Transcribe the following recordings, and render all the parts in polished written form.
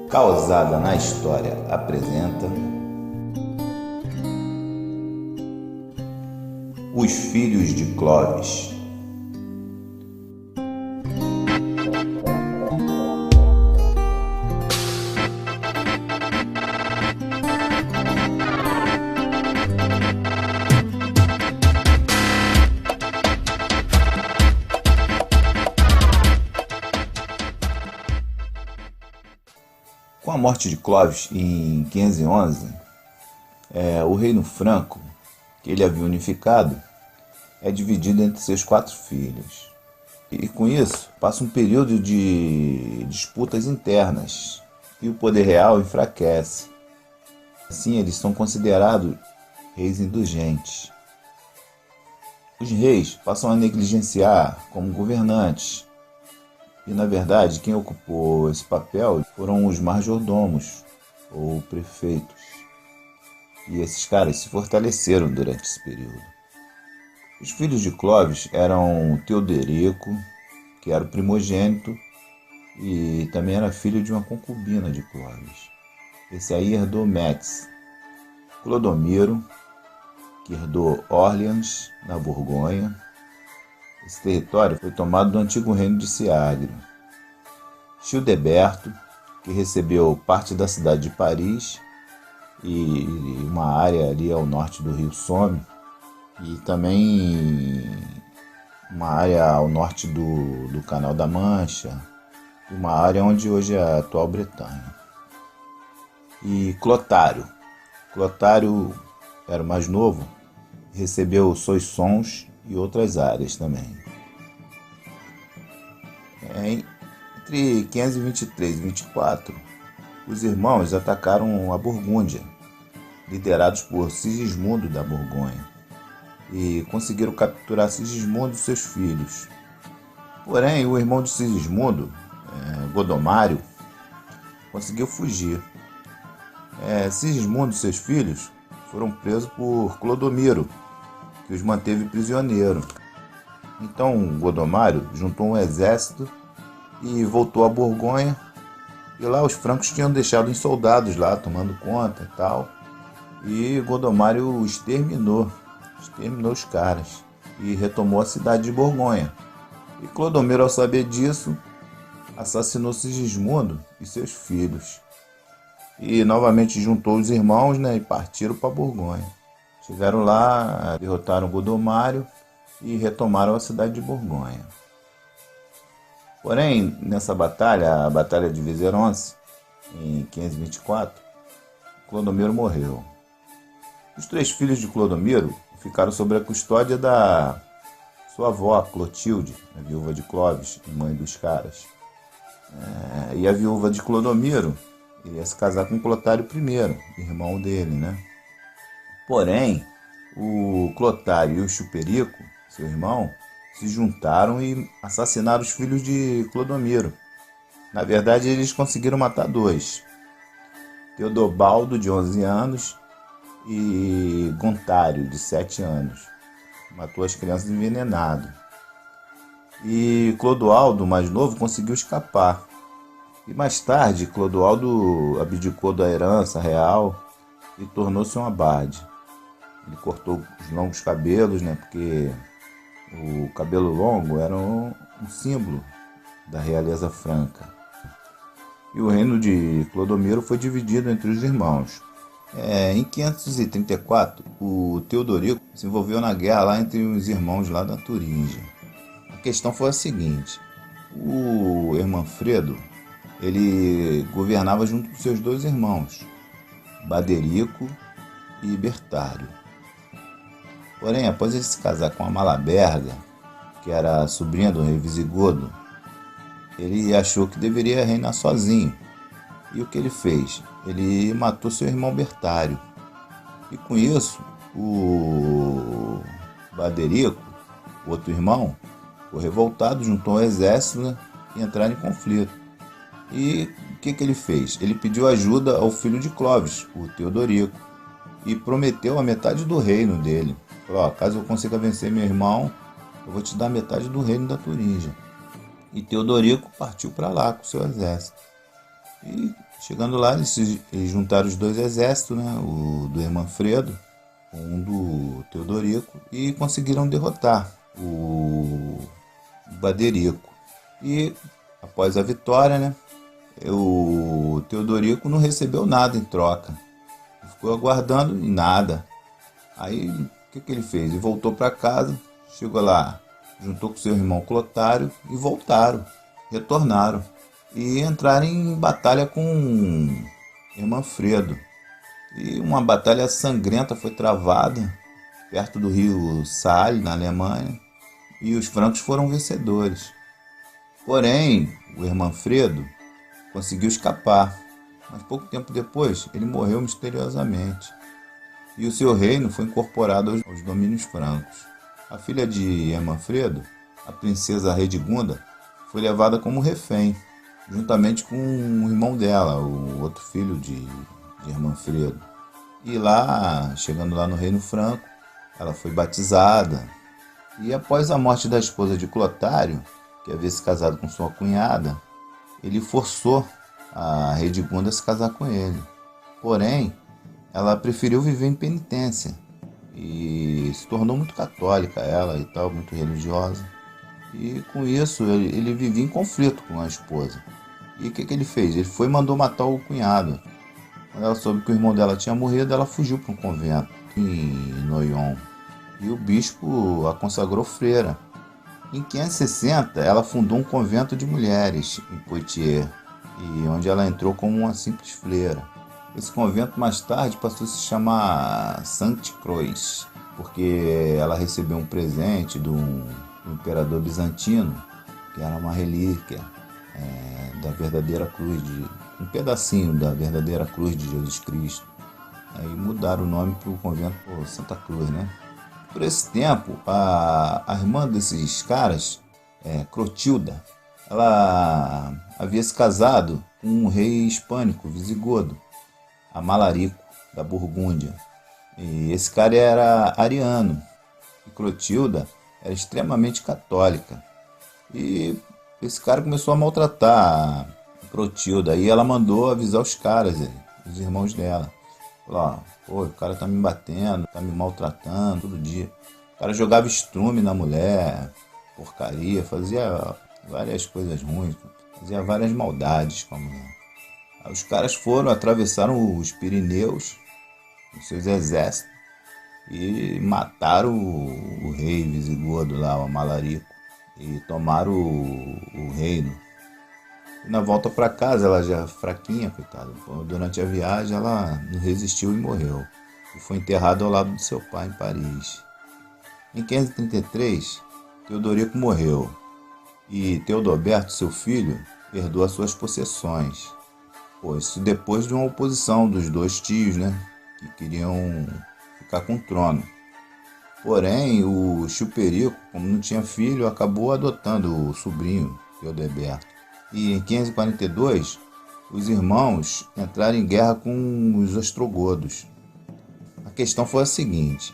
Causada na História apresenta Os Filhos de Clovis. Com a morte de Clovis em 511, o reino franco, que ele havia unificado, é dividido entre seus 4 filhos. E com isso, passa um período de disputas internas e o poder real enfraquece. Assim, eles são considerados reis indulgentes. Os reis passam a negligenciar como governantes. E, na verdade, quem ocupou esse papel foram os majordomos, ou prefeitos. E esses caras se fortaleceram durante esse período. Os filhos de Clovis eram Teodorico, que era o primogênito, e também era filho de uma concubina de Clovis. Esse aí herdou Metz. Clodomiro, que herdou Orleans, na Borgonha. Esse território foi tomado do antigo reino de Siagrio. Childeberto, que recebeu parte da cidade de Paris e uma área ali ao norte do rio Somme, e também uma área ao norte do Canal da Mancha, uma área onde hoje é a atual Bretanha. E Clotário. Clotário era o mais novo, recebeu Soissons e outras áreas também. Entre 523 e 24, os irmãos atacaram a Burgúndia, liderados por Sigismundo da Borgonha, e conseguiram capturar Sigismundo e seus filhos. Porém, o irmão de Sigismundo, Godomário, conseguiu fugir. Sigismundo e seus filhos foram presos por Clodomiro, que os manteve prisioneiros. Então Godomário juntou um exército e voltou a Borgonha, e lá os francos tinham deixado uns soldados lá tomando conta e tal, e Godomário exterminou os caras e retomou a cidade de Borgonha. E Clodomiro, ao saber disso, assassinou Sigismundo e seus filhos, e novamente juntou os irmãos, e partiram para Borgonha. Chegaram lá, derrotaram Godomário e retomaram a cidade de Borgonha. Porém, nessa batalha, a Batalha de Vézeronce, em 524, Clodomiro morreu. Os 3 filhos de Clodomiro ficaram sob a custódia da sua avó, Clotilde, a viúva de Clovis e mãe dos caras. E a viúva de Clodomiro iria se casar com Clotário I, irmão dele, Porém, o Clotário e o Chilperico, seu irmão, se juntaram e assassinaram os filhos de Clodomiro. Na verdade, eles conseguiram matar 2. Teodobaldo, de 11 anos, e Gontário, de 7 anos. Matou as crianças envenenado. E Clodoaldo, mais novo, conseguiu escapar. E mais tarde, Clodoaldo abdicou da herança real e tornou-se um abade. Ele cortou os longos cabelos, porque o cabelo longo era um símbolo da realeza franca. E o reino de Clodomiro foi dividido entre os irmãos. Em 534, o Teodorico se envolveu na guerra lá entre os irmãos lá da Turíngia. A questão foi a seguinte: o Hermanfredo, ele governava junto com seus 2 irmãos, Baderico e Bertário. Porém, após ele se casar com a Malaberga, que era a sobrinha do rei visigodo, ele achou que deveria reinar sozinho. E o que ele fez? Ele matou seu irmão Bertário. E com isso, o Baderico, outro irmão, ficou revoltado, juntou um exército e entraram em conflito. E o que ele fez? Ele pediu ajuda ao filho de Clovis, o Teodorico, e prometeu a metade do reino dele. Falou: caso eu consiga vencer meu irmão, eu vou te dar metade do reino da Turíngia. E Teodorico partiu para lá com seu exército. E Chegando lá, eles juntaram os dois exércitos, né? O do Hermanfredo com um do Teodorico, e conseguiram derrotar o Baderico. E após a vitória, né? O Teodorico não recebeu nada em troca. Ficou aguardando e nada. Aí o que ele fez? Ele voltou para casa, chegou lá, juntou com seu irmão Clotário e voltaram, retornaram e entraram em batalha com Hermanfredo. E uma batalha sangrenta foi travada perto do rio Saale, na Alemanha, e os francos foram vencedores. Porém, o Hermanfredo conseguiu escapar, mas pouco tempo depois ele morreu misteriosamente e o seu reino foi incorporado aos domínios francos. A filha de Hermanfredo, a princesa Redegunda, foi levada como refém, juntamente com o irmão dela, o outro filho de Hermanfredo. E lá, chegando lá no reino franco, ela foi batizada. E após a morte da esposa de Clotário, que havia se casado com sua cunhada, ele forçou a Redegunda a se casar com ele. Porém, ela preferiu viver em penitência e se tornou muito católica, ela e tal, muito religiosa. E com isso ele vivia em conflito com a esposa. E o que ele fez? Ele foi e mandou matar o cunhado. Quando ela soube que o irmão dela tinha morrido, ela fugiu para um convento em Noyon. E o bispo a consagrou freira. Em 560, ela fundou um convento de mulheres em Poitiers, e onde ela entrou como uma simples freira. Esse convento mais tarde passou a se chamar Sainte Croix, porque ela recebeu um presente do imperador bizantino, que era uma relíquia da verdadeira cruz, um pedacinho da verdadeira cruz de Jesus Cristo. Aí mudaram o nome para o convento Santa Cruz, né? Por esse tempo, a irmã desses caras, Clotilda, ela havia se casado com um rei hispânico, visigodo, Amalarico, da Burgúndia. E esse cara era ariano. E Clotilda era extremamente católica. E esse cara começou a maltratar a Clotilda. Aí ela mandou avisar os caras, os irmãos dela. Falou, pô, o cara tá me batendo, tá me maltratando todo dia. O cara jogava estrume na mulher, porcaria, fazia várias coisas ruins, fazia várias maldades com a mulher. Aí os caras atravessaram os Pirineus com seus exércitos e mataram o rei visigodo lá, o Amalarico, e tomaram o reino. E na volta para casa, ela já fraquinha, coitada, durante a viagem ela não resistiu e morreu. E foi enterrada ao lado do seu pai em Paris. Em 533, Teodorico morreu e Teodoberto, seu filho, herdou as suas possessões. Isso depois de uma oposição dos dois tios, né, que queriam ficar com o trono. Porém, o Chilperico, como não tinha filho, acabou adotando o sobrinho, Teodeberto. E em 542, os irmãos entraram em guerra com os ostrogodos. A questão foi a seguinte: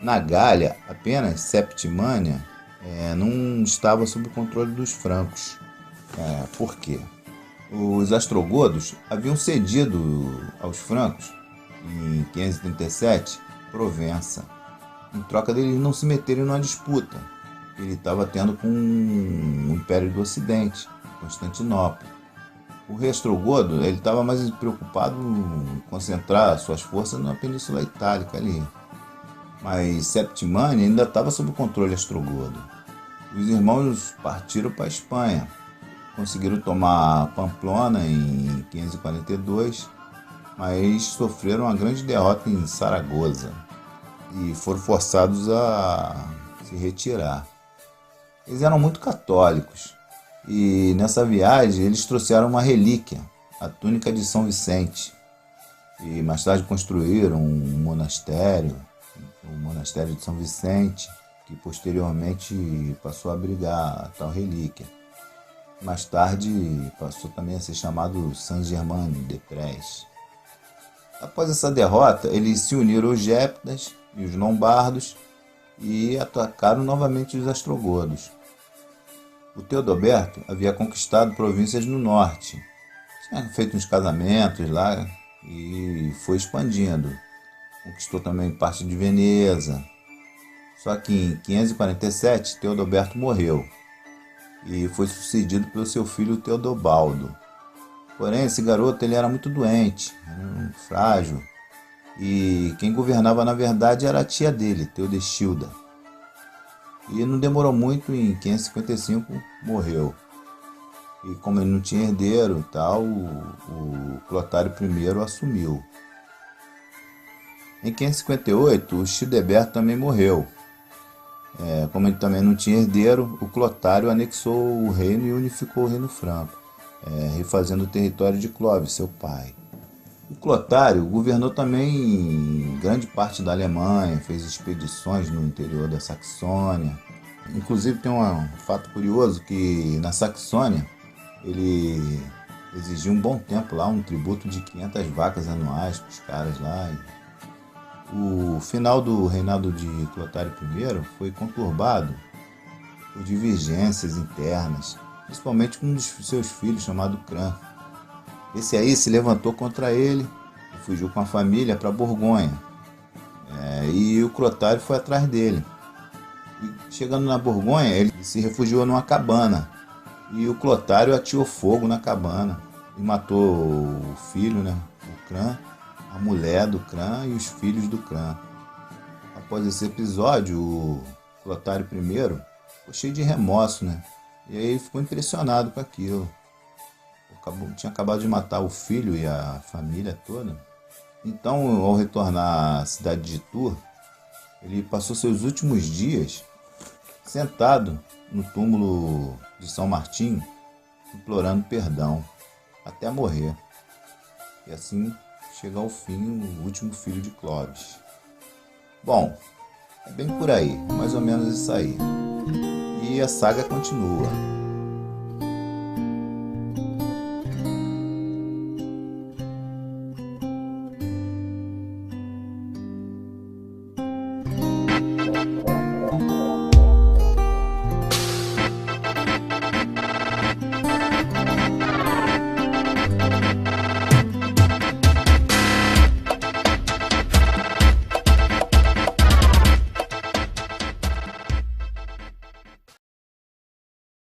na Gália, apenas Septimânia não estava sob o controle dos francos. Por quê? Os ostrogodos haviam cedido aos francos, em 537, Provença, em troca deles não se meterem numa disputa que ele estava tendo com o Império do Ocidente, Constantinopla. O rei ostrogodo estava mais preocupado em concentrar suas forças na Península Itálica ali. Mas Septimânia ainda estava sob o controle ostrogodo. Os irmãos partiram para a Espanha. Conseguiram tomar Pamplona em 542, mas sofreram uma grande derrota em Saragoza e foram forçados a se retirar. Eles eram muito católicos e nessa viagem eles trouxeram uma relíquia, a túnica de São Vicente, e mais tarde construíram um monastério, o monastério de São Vicente, que posteriormente passou a abrigar a tal relíquia. Mais tarde passou também a ser chamado Saint-Germain-des-Prés. Após essa derrota, eles se uniram aos gépidas e os lombardos e atacaram novamente os ostrogodos. O Teodoberto havia conquistado províncias no norte, tinha feito uns casamentos lá e foi expandindo. Conquistou também parte de Veneza. Só que em 547 Teodoberto morreu e foi sucedido pelo seu filho Teodobaldo. Porém, esse garoto ele era muito doente, era frágil, e quem governava na verdade era a tia dele, Teodechilda. E não demorou muito, em 555 morreu. E como ele não tinha herdeiro e tal, o Clotário I assumiu. Em 558, o Childeberto também morreu. Como ele também não tinha herdeiro, o Clotário anexou o reino e unificou o reino franco, refazendo o território de Clovis, seu pai. O Clotário governou também grande parte da Alemanha, fez expedições no interior da Saxônia. Inclusive tem um fato curioso que na Saxônia ele exigiu um bom tempo lá, um tributo de 500 vacas anuais para os caras lá. O final do reinado de Clotário I foi conturbado por divergências internas, principalmente com um dos seus filhos chamado Cran. Esse aí se levantou contra ele e fugiu com a família para Borgonha. E o Clotário foi atrás dele. E chegando na Borgonha, ele se refugiou numa cabana. E o Clotário ateou fogo na cabana e matou o filho, né, o Cran, a mulher do Cran e os filhos do Cran. Após esse episódio, o Clotário I ficou cheio de remorso, né? E aí ele ficou impressionado com aquilo. Tinha acabado de matar o filho e a família toda. Então, ao retornar à cidade de Tours, ele passou seus últimos dias sentado no túmulo de São Martinho, implorando perdão, até morrer. E assim chega ao fim o último filho de Clovis. Bom, é bem por aí, mais ou menos isso aí. E a saga continua.